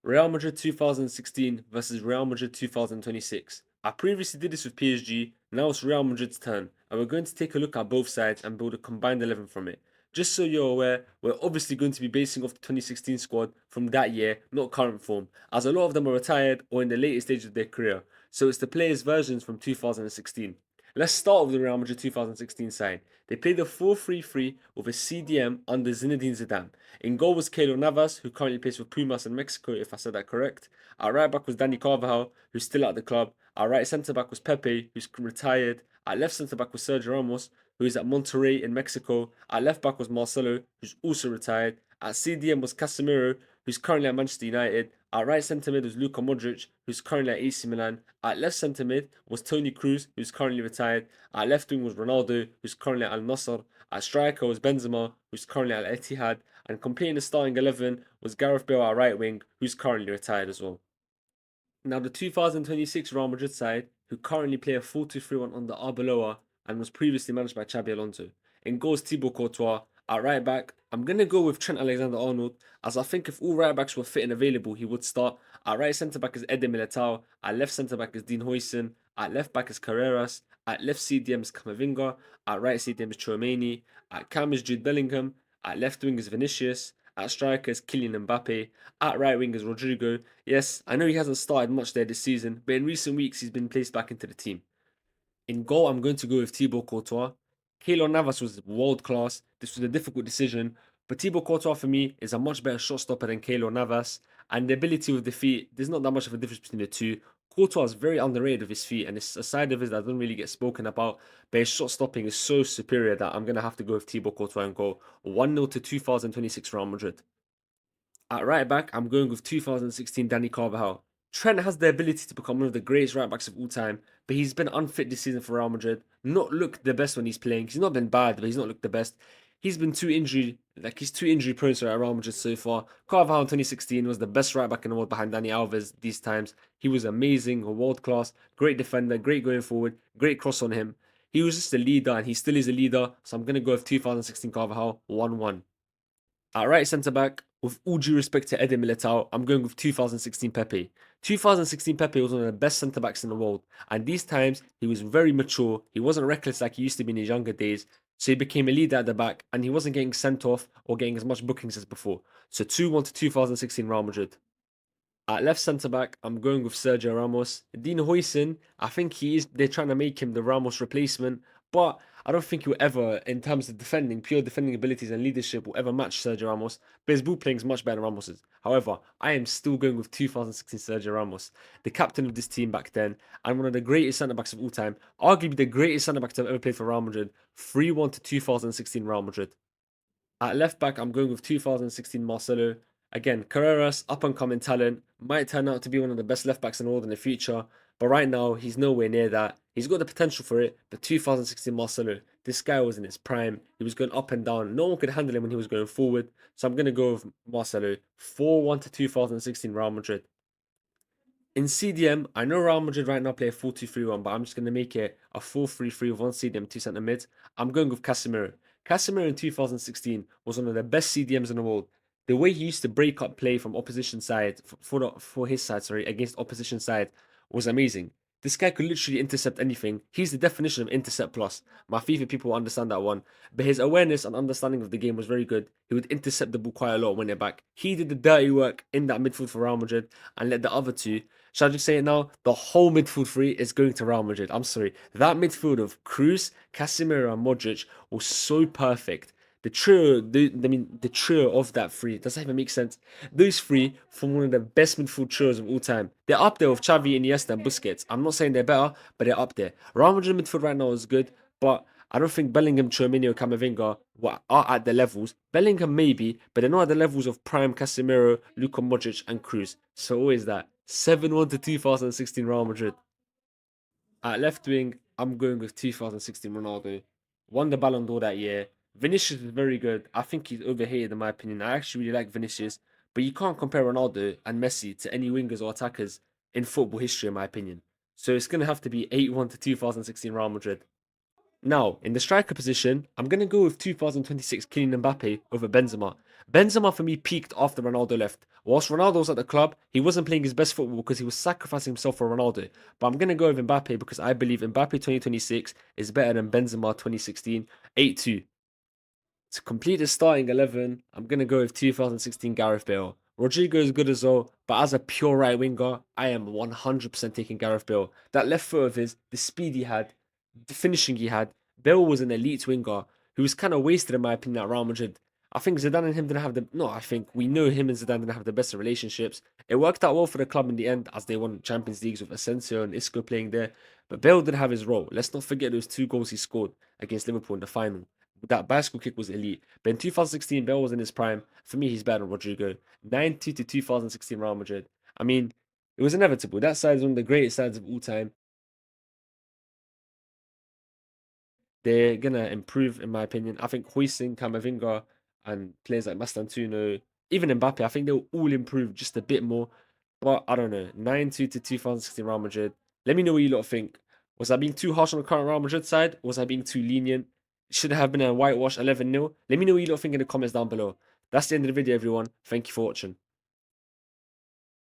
Real Madrid 2016 versus Real Madrid 2026. I previously did this with PSG, now it's Real Madrid's turn, and we're going to take a look at both sides and build a combined 11 from it. Just so you're aware, we're obviously going to be basing off the 2016 squad from that year, not current form, as a lot of them are retired or in the latest stage of their career, so it's the players' versions from 2016. Let's start with the Real Madrid 2016 side. They played a 4-3-3 with a CDM under Zinedine Zidane. In goal was Keylor Navas, who currently plays for Pumas in Mexico, if I said that correct. Our right back was Dani Carvajal, who's still at the club. Our right centre back was Pepe, who's retired. Our left centre back was Sergio Ramos, who is at Monterrey in Mexico. Our left back was Marcelo, who's also retired. At CDM was Casemiro, who's currently at Manchester United. Our right centre mid was Luka Modric, who's currently at AC Milan. At left centre mid was Toni Kroos, who's currently retired. At left wing was Ronaldo, who's currently at Al Nassr. At striker was Benzema, who's currently at Etihad. And completing the starting 11 was Gareth Bale at right wing, who's currently retired as well. Now, the 2026 Real Madrid side, who currently play a 4-2-3-1 under Arbeloa and was previously managed by Xabi Alonso. In goals, Thibaut Courtois. At right back, I'm going to go with Trent Alexander-Arnold, as I think if all right backs were fit and available, he would start. At right centre back is Eder Militao. At left centre back is Dean Huijsen. At left back is Carreras. At left CDM is Camavinga. At right CDM is Chouameni. At cam is Jude Bellingham. At left wing is Vinicius. At striker is Kylian Mbappe. At right wing is Rodrigo. Yes, I know he hasn't started much there this season, but in recent weeks he's been placed back into the team. In goal, I'm going to go with Thibaut Courtois. Keylor Navas was world class. This was a difficult decision, but Thibaut Courtois for me is a much better shot stopper than Keylor Navas, and the ability with the feet, there's not that much of a difference between the two. Courtois is very underrated with his feet, and it's a side of his that doesn't really get spoken about, but his shot stopping is so superior that I'm going to have to go with Thibaut Courtois and go 1-0 to 2026 Real Madrid. At right back, I'm going with 2016 Dani Carvajal. Trent has the ability to become one of the greatest right backs of all time, but he's been unfit this season for Real Madrid. Not looked the best when he's playing. He's not been bad, but he's not looked the best. He's been he's too injury prone at Real Madrid so far. Carvajal in 2016 was the best right back in the world behind Dani Alves these times. He was amazing, world class, great defender, great going forward, great cross on him. He was just a leader, and he still is a leader. So I'm gonna go with 2016 Carvajal 1-1. At right centre back, with all due respect to Eder Militao, I'm going with 2016 Pepe. 2016 Pepe was one of the best centre backs in the world, and these times he was very mature. He wasn't reckless like he used to be in his younger days, so he became a leader at the back, and he wasn't getting sent off or getting as much bookings as before. So 2-1 to 2016 Real Madrid. At left centre back, I'm going with Sergio Ramos. Dean Huijsen, I think they're trying to make him the Ramos replacement, but I don't think he'll ever, in terms of defending, pure defending abilities and leadership, will ever match Sergio Ramos. But his ball playing is much better than Ramos's. However, I am still going with 2016 Sergio Ramos, the captain of this team back then, and one of the greatest centre backs of all time, arguably the greatest centre back to have ever played for Real Madrid. 3-1 to 2016 Real Madrid. At left back, I'm going with 2016 Marcelo. Again, Carreras, up and coming talent, might turn out to be one of the best left backs in the world in the future. But right now, he's nowhere near that. He's got the potential for it. But 2016 Marcelo, this guy was in his prime. He was going up and down. No one could handle him when he was going forward. So I'm going to go with Marcelo. 4-1 to 2016 Real Madrid. In CDM, I know Real Madrid right now play a 4-2-3-1, but I'm just going to make it a 4-3-3 with one CDM, two centre mids. I'm going with Casemiro. Casemiro in 2016 was one of the best CDMs in the world. The way he used to break up play from opposition side for his side, sorry, against opposition side was amazing. This guy could literally intercept anything. He's the definition of intercept plus. My FIFA people will understand that one. But his awareness and understanding of the game was very good. He would intercept the ball quite a lot and win it back. He did the dirty work in that midfield for Real Madrid and let the other two. Shall I just say it now? The whole midfield three is going to Real Madrid. I'm sorry. That midfield of Kroos, Casemiro, and Modric was so perfect. The trio of that three, does that even make sense? Those three form one of the best midfield trios of all time. They're up there with Xavi, Iniesta, and Busquets. I'm not saying they're better, but they're up there. Real Madrid midfield right now is good, but I don't think Bellingham, Chouameni, or Camavinga are at the levels. Bellingham maybe, but they're not at the levels of prime Casemiro, Luka Modric, and Kroos. So always that. 7-1 to 2016 Real Madrid. At left wing, I'm going with 2016 Ronaldo. Won the Ballon d'Or that year. Vinicius is very good. I think he's overhated in my opinion. I actually really like Vinicius, but you can't compare Ronaldo and Messi to any wingers or attackers in football history, in my opinion. So it's going to have to be 8-1 to 2016 Real Madrid. Now, in the striker position, I'm going to go with 2026 Kylian Mbappe over Benzema. Benzema for me peaked after Ronaldo left. Whilst Ronaldo was at the club, he wasn't playing his best football because he was sacrificing himself for Ronaldo. But I'm going to go with Mbappe because I believe Mbappe 2026 is better than Benzema 2016. 8-2. To complete the starting 11, I'm going to go with 2016 Gareth Bale. Rodrigo is good as well, but as a pure right winger, I am 100% taking Gareth Bale. That left foot of his, the speed he had, the finishing he had, Bale was an elite winger who was kind of wasted in my opinion at Real Madrid. I think Zidane and him didn't have the, no, I think we know him and Zidane didn't have the best of relationships. It worked out well for the club in the end as they won Champions Leagues with Asensio and Isco playing there. But Bale did have his role. Let's not forget those 2 goals he scored against Liverpool in the final. That bicycle kick was elite. But in 2016, Bale was in his prime. For me, he's better than Rodrigo. 90 to 2016 Real Madrid. I mean, it was inevitable. That side is one of the greatest sides of all time. They're gonna improve, in my opinion. I think Huijsen, Camavinga, and players like Mastantuono, even Mbappe, I think they'll all improve just a bit more. But I don't know. 9-2 to 2016 Real Madrid. Let me know what you lot think. Was I being too harsh on the current Real Madrid side? Was I being too lenient? Should it have been a whitewash 11-0? Let me know what you lot think in the comments down below. That's the end of the video, everyone. Thank you for watching.